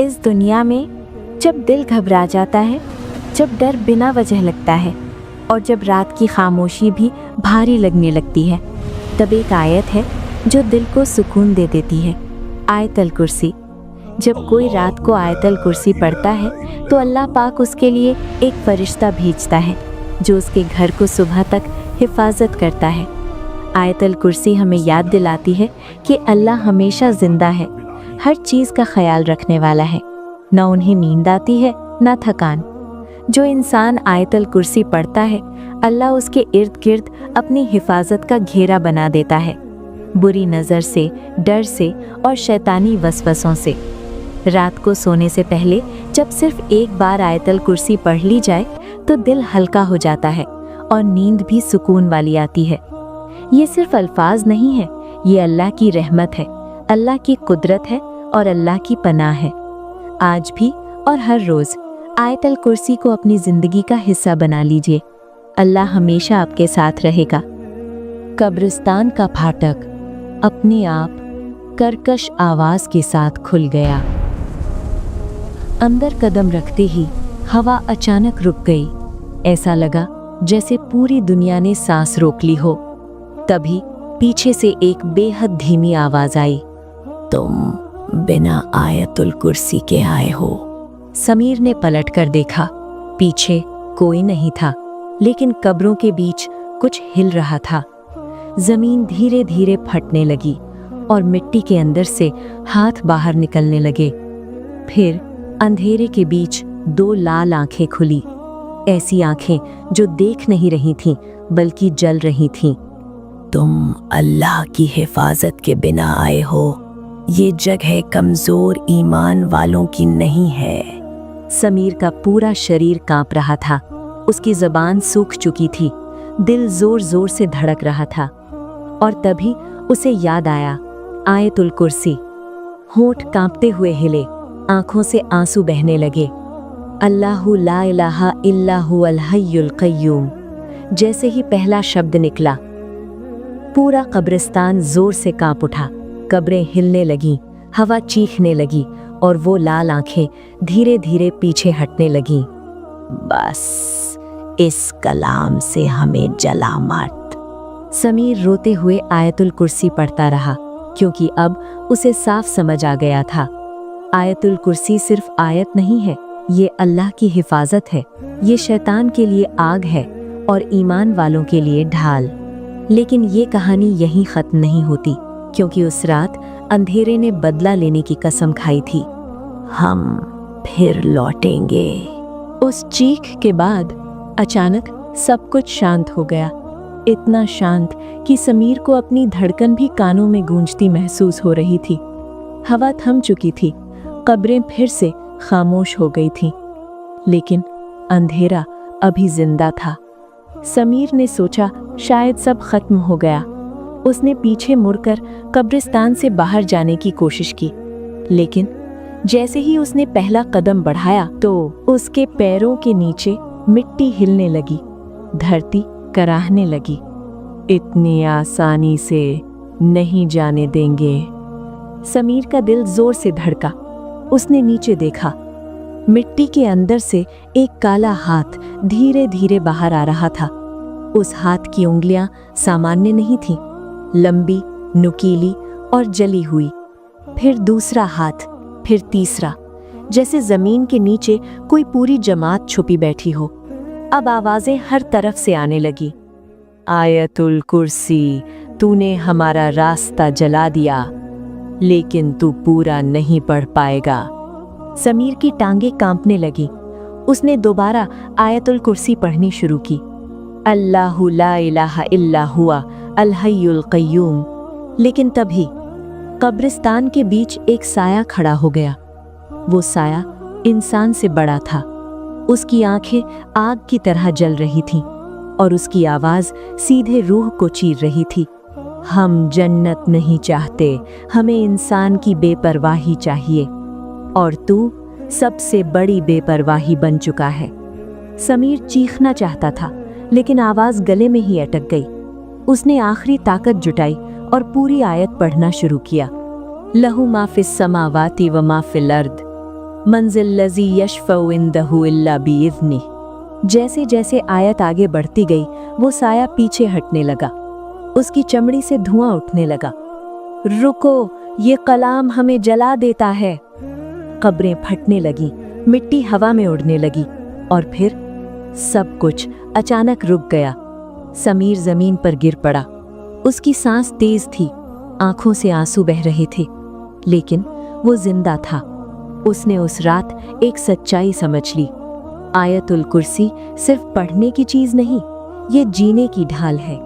इस दुनिया में जब दिल घबरा जाता है, जब डर बिना वजह लगता है और जब रात की खामोशी भी भारी लगने लगती है, तब एक आयत है जो दिल को सुकून दे देती है, आयतल कुर्सी। जब कोई रात को आयतल कुर्सी पढ़ता है तो अल्लाह पाक उसके लिए एक फरिश्ता भेजता है जो उसके घर को सुबह तक हिफाजत करता है। आयतल कुर्सी हमें याद दिलाती है कि अल्लाह हमेशा जिंदा है, हर चीज़ का ख्याल रखने वाला है। न उन्हें नींद आती है न थकान। जो इंसान आयतल कुर्सी पढ़ता है, अल्लाह उसके इर्द गिर्द अपनी हिफाजत का घेरा बना देता है, बुरी नज़र से, डर से और शैतानी वसवसों से। रात को सोने से पहले जब सिर्फ एक बार आयतल कुर्सी पढ़ ली जाए तो दिल हल्का हो जाता है और नींद भी सुकून वाली आती है। ये सिर्फ अल्फाज नहीं है, ये अल्लाह की रहमत है, अल्लाह की कुदरत है और अल्लाह की पनाह है। आज भी और हर रोज़ आयतल कुर्सी को अपनी ज़िंदगी का हिस्सा बना लीजिए। अल्लाह हमेशा आपके साथ रहेगा। कब्रिस्तान का फाटक अपने आप कर्कश आवाज़ के साथ खुल गया। अंदर कदम रखते ही हवा अचानक रुक गई। ऐसा लगा जैसे पूरी दुनिया ने सांस रोक ली हो। तभी पीछे से एक बेहद धीमी आवाज आई, तुम बिना आयतुल कुर्सी के आए हो। समीर ने पलट कर देखा। पीछे कोई नहीं था, लेकिन कब्रों के बीच कुछ हिल रहा था। जमीन धीरे धीरे फटने लगी और मिट्टी के अंदर से हाथ बाहर निकलने लगे। फिर अंधेरे के बीच दो लाल आंखें खुली, ऐसी आंखें जो देख नहीं रही थीं बल्कि जल रही थीं। तुम अल्लाह की हिफाजत के बिना आए हो। ये जगह कमजोर ईमान वालों की नहीं है। समीर का पूरा शरीर कांप रहा था, उसकी ज़बान सूख चुकी थी, दिल जोर जोर से धड़क रहा था। और तभी उसे याद आया आयतुल कुर्सी। होंठ कांपते हुए हिले, आंखों से आंसू बहने लगे। अल्लाहु ला इलाहा इल्लाहु अल हय्युल क़य्यूम। जैसे ही पहला शब्द निकला, पूरा कब्रिस्तान जोर से कांप उठा। कब्रें हिलने लगीं, हवा चीखने लगी और वो लाल आंखें धीरे धीरे पीछे हटने लगीं। बस इस कलाम से हमें जला मत। समीर रोते हुए आयतुल कुर्सी पढ़ता रहा, क्योंकि अब उसे साफ समझ आ गया था, आयतुल कुर्सी सिर्फ आयत नहीं है, ये अल्लाह की हिफाजत है। ये शैतान के लिए आग है और ईमान वालों के लिए ढाल। लेकिन ये कहानी यहीं ख़त्म नहीं होती, क्योंकि उस रात अंधेरे ने बदला लेने की कसम खाई थी। हम फिर लौटेंगे। उस चीख के बाद अचानक सब कुछ शांत हो गया। इतना शांत कि समीर को अपनी धड़कन भी कानों में गूंजती महसूस हो रही थी। हवा थम चुकी थी, कब्रें फिर से खामोश हो गई थीं, लेकिन अंधेरा अभी जिंदा था। समीर ने सोचा शायद सब खत्म हो गया। उसने पीछे मुड़कर कब्रिस्तान से बाहर जाने की कोशिश की, लेकिन जैसे ही उसने पहला कदम बढ़ाया तो उसके पैरों के नीचे मिट्टी हिलने लगी, धरती कराहने लगी। इतनी आसानी से नहीं जाने देंगे। समीर का दिल जोर से धड़का। उसने नीचे देखा। मिट्टी के अंदर से एक काला हाथ धीरे धीरे बाहर आ रहा था। उस हाथ की उंगलियां सामान्य नहीं थीं, लंबी, नुकीली और जली हुई। फिर दूसरा हाथ, फिर तीसरा, जैसे जमीन के नीचे कोई पूरी जमात छुपी बैठी हो। अब आवाजें हर तरफ से आने लगी। आयतुल कुर्सी, तूने हमारा रास्ता जला दिया, लेकिन तू पूरा नहीं पढ़ पाएगा। समीर की टांगें कांपने लगी। उसने दोबारा आयतुल कुर्सी पढ़नी शुरू की। अल्लाहु ला इलाहा इल्ला हुआ अल हय्युल क़य्यूम। लेकिन तभी कब्रिस्तान के बीच एक साया खड़ा हो गया। वो साया इंसान से बड़ा था। उसकी आंखें आग की तरह जल रही थीं और उसकी आवाज सीधे रूह को चीर रही थी। हम जन्नत नहीं चाहते, हमें इंसान की बेपरवाही चाहिए, और तू सबसे बड़ी बेपरवाही बन चुका है। समीर चीखना चाहता था, लेकिन आवाज गले में ही अटक गई। उसने आखिरी ताकत जुटाई और पूरी आयत पढ़ना शुरू किया। लहू मा फिस समावाति व मा फिल अर्द। मंजिल लज़ी यशफ़उ इंदहु इल्ला बिइज़्निह। जैसे जैसे आयत आगे बढ़ती गई वो साया पीछे हटने लगा। उसकी चमड़ी से धुआं उठने लगा। रुको, ये कलाम हमें जला देता है। कब्रें फटने लगी, मिट्टी हवा में उड़ने लगी और फिर सब कुछ अचानक रुक गया। समीर जमीन पर गिर पड़ा। उसकी सांस तेज थी, आंखों से आंसू बह रहे थे, लेकिन वो जिंदा था। उसने उस रात एक सच्चाई समझ ली। आयतुल कुर्सी सिर्फ पढ़ने की चीज नहीं, ये जीने की ढाल है।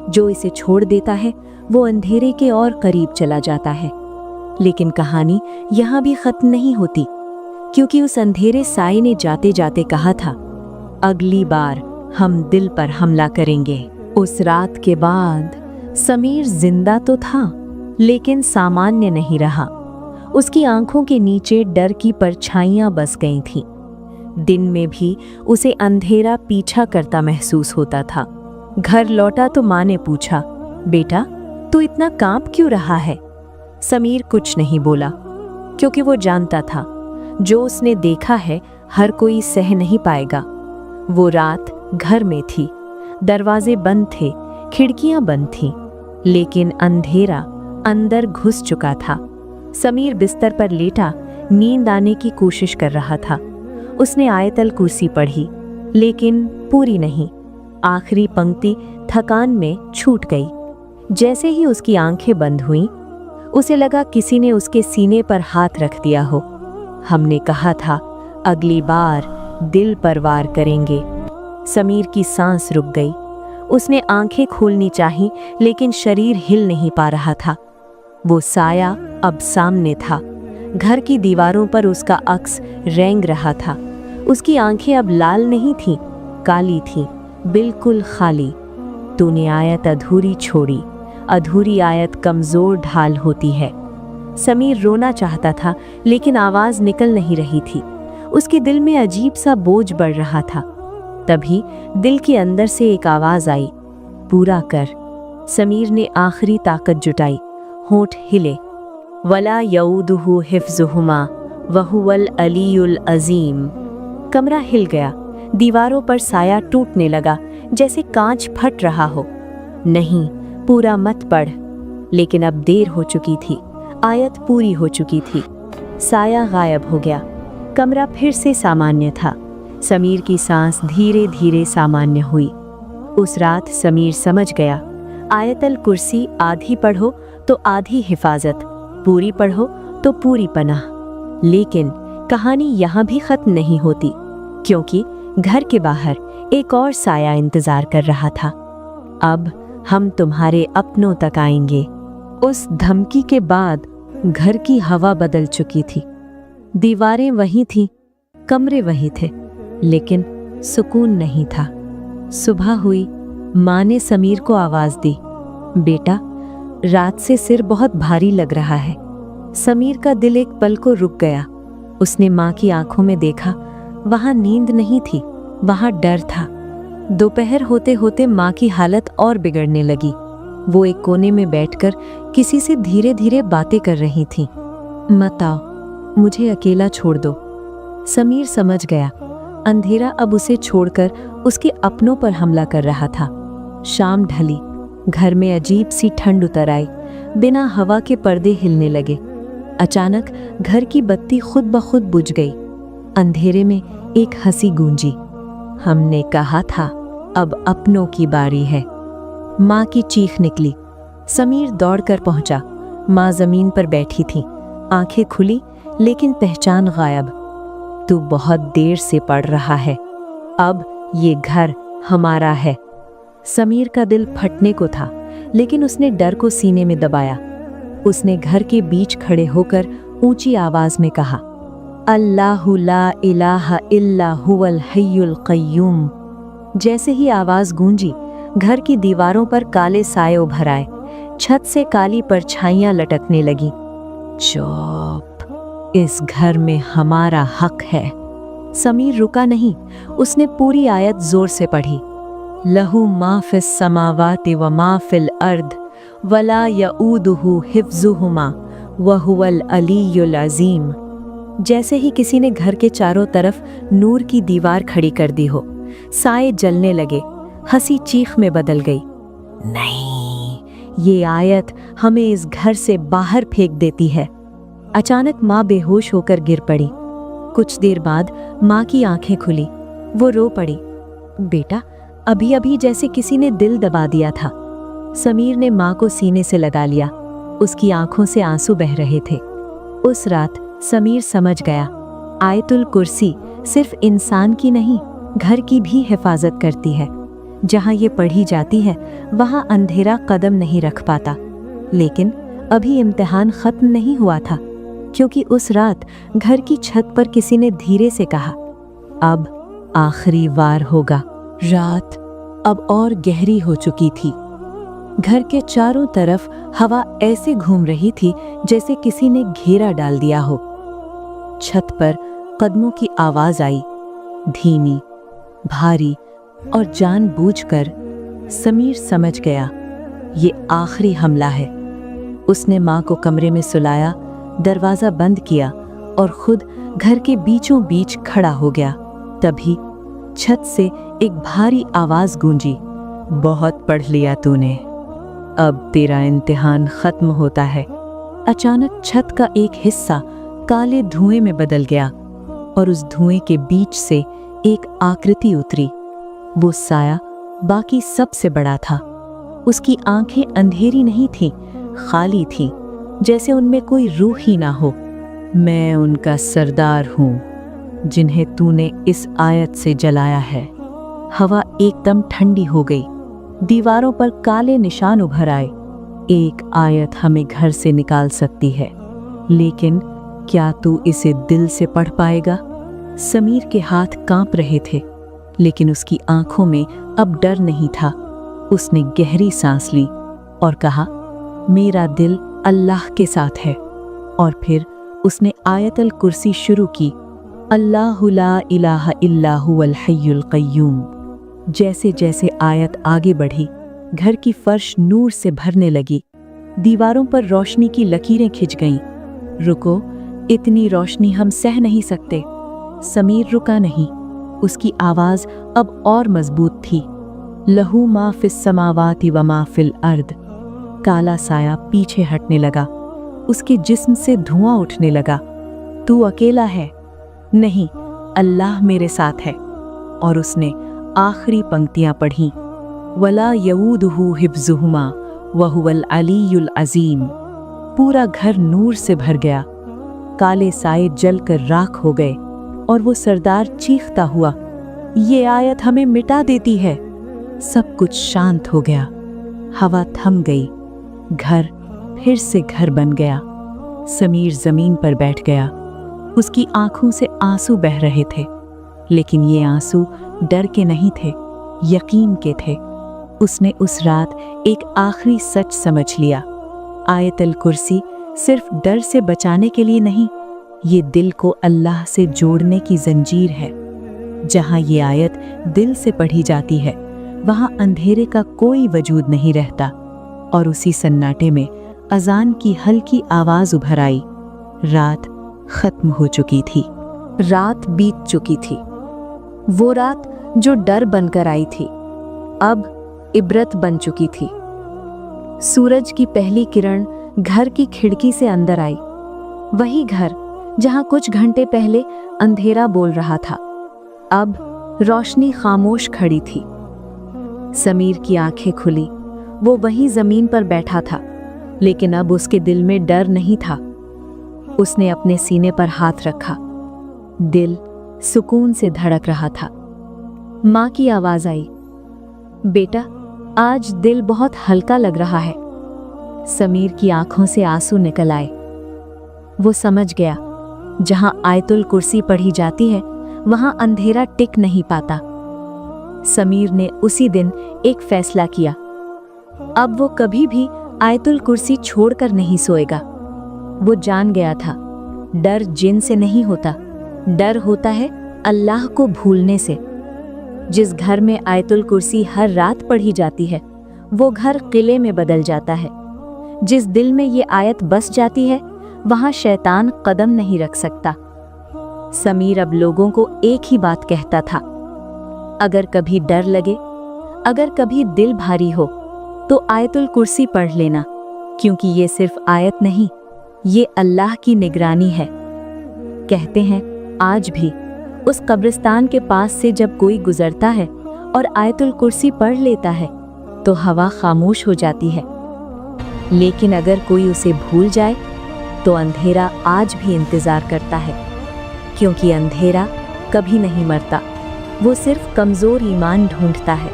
जो इसे छोड़ देता है वो अंधेरे के और करीब चला जाता है। लेकिन कहानी यहाँ भी खत्म नहीं होती, क्योंकि उस अंधेरे साए ने जाते जाते कहा था, अगली बार हम दिल पर हमला करेंगे। उस रात के बाद समीर जिंदा तो था, लेकिन सामान्य नहीं रहा। उसकी आंखों के नीचे डर की परछाइयां बस गई थीं। दिन में भी उसे अंधेरा पीछा करता महसूस होता था। घर लौटा तो माँ ने पूछा, बेटा तू इतना कांप क्यों रहा है? समीर कुछ नहीं बोला, क्योंकि वो जानता था जो उसने देखा है हर कोई सह नहीं पाएगा। वो रात घर में थी, दरवाजे बंद थे, खिड़कियां बंद थीं, लेकिन अंधेरा अंदर घुस चुका था। समीर बिस्तर पर लेटा नींद आने की कोशिश कर रहा था। उसने आयतल कुर्सी पढ़ी, लेकिन पूरी नहीं। आखिरी पंक्ति थकान में छूट गई। जैसे ही उसकी आंखें बंद हुईं, उसे लगा किसी ने उसके सीने पर हाथ रख दिया हो। हमने कहा था अगली बार दिल पर वार करेंगे। समीर की सांस रुक गई। उसने आंखें खोलनी चाही, लेकिन शरीर हिल नहीं पा रहा था। वो साया अब सामने था। घर की दीवारों पर उसका अक्स रेंग रहा था। उसकी आंखें अब लाल नहीं थीं, काली थीं, बिल्कुल खाली। तूने आयत अधूरी छोड़ी। अधूरी आयत कमजोर ढाल होती है। समीर रोना चाहता था, लेकिन आवाज निकल नहीं रही थी। उसके दिल में अजीब सा बोझ बढ़ रहा था। तभी दिल के अंदर से एक आवाज आई, पूरा कर। समीर ने आखिरी ताकत जुटाई। होंठ हिले। वला यऊदुहु हिफ्जुहुमा वहुवल अलीयुल अजीम। कमरा हिल गया। दीवारों पर साया टूटने लगा, जैसे कांच फट रहा हो। नहीं, पूरा मत पढ़। लेकिन अब देर हो चुकी थी। आयत पूरी हो चुकी थी। साया गायब हो गया। कमरा फिर से सामान्य था। समीर की सांस धीरे धीरे सामान्य हुई। उस रात समीर समझ गया, आयतल कुर्सी आधी पढ़ो तो आधी हिफाजत, पूरी पढ़ो तो पूरी पनाह। लेकिन कहानी यहाँ भी खत्म नहीं होती, क्योंकि घर के बाहर एक और साया इंतजार कर रहा था। अब हम तुम्हारे अपनों तक आएंगे। उस धमकी के बाद घर की हवा बदल चुकी थी। दीवारें वही थीं, कमरे वही थे, लेकिन सुकून नहीं था। सुबह हुई। माँ ने समीर को आवाज दी, बेटा रात से सिर बहुत भारी लग रहा है। समीर का दिल एक पल को रुक गया। उसने माँ की आंखों में देखा। वहां नींद नहीं थी, वहां डर था। दोपहर होते होते माँ की हालत और बिगड़ने लगी। वो एक कोने में बैठकर किसी से धीरे धीरे बातें कर रही थी। मत आओ, मुझे अकेला छोड़ दो। समीर समझ गया, अंधेरा अब उसे छोड़कर उसके अपनों पर हमला कर रहा था। शाम ढली। घर में अजीब सी ठंड उतर आई। बिना हवा के पर्दे हिलने लगे। अचानक घर की बत्ती खुद ब खुद बुझ गई। अंधेरे में एक हंसी गूंजी, हमने कहा था अब अपनों की बारी है। माँ की चीख निकली। समीर दौड़कर पहुंचा। माँ जमीन पर बैठी थी, आंखें खुली लेकिन पहचान गायब। तू बहुत देर से पढ़ रहा है, अब ये घर हमारा है। समीर का दिल फटने को था, लेकिन उसने डर को सीने में दबाया। उसने घर के बीच खड़े होकर ऊंची आवाज में कहा, अल्लाहु ला इलाहा इल्ला हुवल हय्युल क़य्यूम। जैसे ही आवाज गूंजी, घर की दीवारों पर काले साए उभर आए। छत से काली परछाइयां लटकने लगी। चुप, इस घर में हमारा हक है। समीर रुका नहीं। उसने पूरी आयत जोर से पढ़ी, लहू मा फिस समावाति व मा फिल अर्द वला यऊदुहु हिफ्जुहुमा व हुवल अलीयुल अजीम। जैसे ही किसी ने घर के चारों तरफ नूर की दीवार खड़ी कर दी हो। साए जलने लगे, हंसी चीख में बदल गई। नहीं, ये आयत हमें इस घर से बाहर फेंक देती है। अचानक माँ बेहोश होकर गिर पड़ी। कुछ देर बाद माँ की आंखें खुली। वो रो पड़ी। बेटा, अभी अभी जैसे किसी ने दिल दबा दिया था। समीर ने माँ को सीने से लगा लिया। उसकी आंखों से आंसू बह रहे थे। उस रात समीर समझ गया, आयतुल कुर्सी सिर्फ इंसान की नहीं, घर की भी हिफाजत करती है। जहाँ ये पढ़ी जाती है वहाँ अंधेरा कदम नहीं रख पाता। लेकिन अभी इम्तिहान खत्म नहीं हुआ था, क्योंकि उस रात घर की छत पर किसी ने धीरे से कहा, अब आखिरी वार होगा। रात अब और गहरी हो चुकी थी। घर के चारों तरफ हवा ऐसे घूम रही थी जैसे किसी ने घेरा डाल दिया हो। छत पर कदमों की आवाज आई, धीमी, भारी और जानबूझकर। समीर समझ गया, ये आखिरी हमला है। उसने माँ को कमरे में सुलाया, दरवाजा बंद किया और खुद घर के बीचों बीच खड़ा हो गया। तभी छत से एक भारी आवाज गूंजी, बहुत पढ़ लिया तूने, अब तेरा इम्तिहान खत्म होता है। अचानक छत का एक हिस्सा काले धुएं में बदल गया और उस धुएं के बीच से एक आकृति उतरी। वो साया बाकी सबसे बड़ा था। उसकी आंखें अंधेरी नहीं थीं, खाली थीं, जैसे उनमें कोई रूह ही ना हो। मैं उनका सरदार हूँ, जिन्हें तूने इस आयत से जलाया है। हवा एकदम ठंडी हो गई। दीवारों पर काले निशान उभर आए। एक आयत हमें घर से निकाल सकती है, लेकिन क्या तू इसे दिल से पढ़ पाएगा? समीर के हाथ कांप रहे थे, लेकिन उसकी आंखों में अब डर नहीं था। उसने गहरी सांस ली और कहा, मेरा दिल अल्लाह के साथ है। और फिर उसने आयतल कुर्सी शुरू की, अल्लाहु ला इलाहा इल्ला हुवल हय्युल क़य्यूम। जैसे जैसे आयत आगे बढ़ी, घर की फर्श नूर से भरने लगी। दीवारों पर रोशनी की लकीरें खिंच गईं। रुको, इतनी रोशनी हम सह नहीं सकते। समीर रुका नहीं। उसकी आवाज अब और मजबूत थी, लहू मा फिस समावाति व मा फिल अर्द। काला साया पीछे हटने लगा। उसके जिस्म से धुआं उठने लगा। तू अकेला है? नहीं, अल्लाह मेरे साथ है। और उसने आखिरी पंक्तियां पढ़ीं, वला यऊदुहु हिफ्जुहुमा व हुवल अलीयुल अजीम। पूरा घर नूर से भर गया। काले साए जलकर राख हो गए और वो सरदार चीखता हुआ, ये आयत हमें मिटा देती है। सब कुछ शांत हो गया। हवा थम गई। घर फिर से घर बन गया। समीर जमीन पर बैठ गया। उसकी आंखों से आंसू बह रहे थे, लेकिन ये आंसू डर के नहीं थे, यकीन के थे। उसने उस रात एक आखिरी सच समझ लिया, आयतल कुर्सी सिर्फ डर से बचाने के लिए नहीं, ये दिल को अल्लाह से जोड़ने की जंजीर है। जहाँ ये आयत दिल से पढ़ी जाती है, वहाँ अंधेरे का कोई वजूद नहीं रहता। और उसी सन्नाटे में अजान की हल्की आवाज उभर आई। रात खत्म हो चुकी थी। रात बीत चुकी थी। वो रात जो डर बनकर आई थी, अब इबरत बन चुकी थी। सूरज की पहली किरण घर की खिड़की से अंदर आई। वही घर जहां कुछ घंटे पहले अंधेरा बोल रहा था, अब रोशनी खामोश खड़ी थी। समीर की आंखें खुली। वो वहीं जमीन पर बैठा था, लेकिन अब उसके दिल में डर नहीं था। उसने अपने सीने पर हाथ रखा। दिल सुकून से धड़क रहा था। माँ की आवाज आई, बेटा, आज दिल बहुत हल्का लग रहा है। समीर की आंखों से आंसू निकल आए। वो समझ गया, जहां आयतुल कुर्सी पढ़ी जाती है, वहां अंधेरा टिक नहीं पाता। समीर ने उसी दिन एक फैसला किया, अब वो कभी भी आयतुल कुर्सी छोड़कर नहीं सोएगा। वो जान गया था, डर जिन से नहीं होता, डर होता है अल्लाह को भूलने से। जिस घर में आयतुल कुर्सी हर रात पढ़ी जाती है, वो घर किले में बदल जाता है। जिस दिल में ये आयत बस जाती है, वहाँ शैतान कदम नहीं रख सकता। समीर अब लोगों को एक ही बात कहता था, अगर कभी डर लगे, अगर कभी दिल भारी हो, तो आयतुल कुर्सी पढ़ लेना, क्योंकि ये सिर्फ आयत नहीं, ये अल्लाह की निगरानी है। कहते हैं आज भी उस कब्रिस्तान के पास से जब कोई गुजरता है और आयतुल कुर्सी पढ़ लेता है तो हवा खामोश हो जाती है। लेकिन अगर कोई उसे भूल जाए तो अंधेरा आज भी इंतजार करता है, क्योंकि अंधेरा कभी नहीं मरता, वो सिर्फ कमज़ोर ईमान ढूंढता है।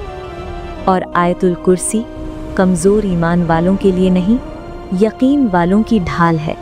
और आयतुल कुर्सी कमज़ोर ईमान वालों के लिए नहीं, यकीन वालों की ढाल है।